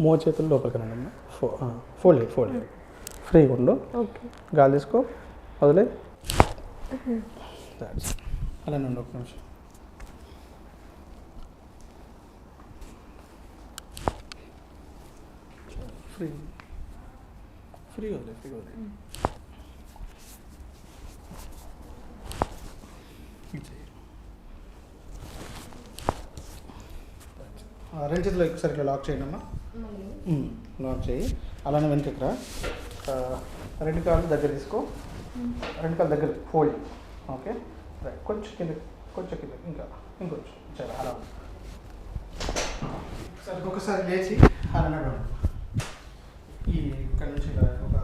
మో చేతులు లోపలికి రండి. ఫోల్డ్ ఫోల్డ్ ఫ్రీగా ఉండు. ఓకే. గాలి తీసుకో, వదిలే. అలానే ఉండు ఒక నిమిషం. ఫ్రీ ఫ్రీ వదిలే, ఫ్రీ వదిలే. రెండు చేతులు ఒకసారి ఇట్లా లాక్ చేయండి అమ్మా. లాక్ చేయి. అలానే వెనకకి రా. రెండు కాళ్ళు దగ్గర తీసుకో, రెండు కాళ్ళు దగ్గర ఫోల్డ్. Okay right. కొంచెం కింద, కొంచెం కింద, ఇంకా ఇంకొంచెం. చాలా అలా సరే. ఒకసారి లేచి అలా నడవండి. ఈ ఇక్కడ నుంచి ఒక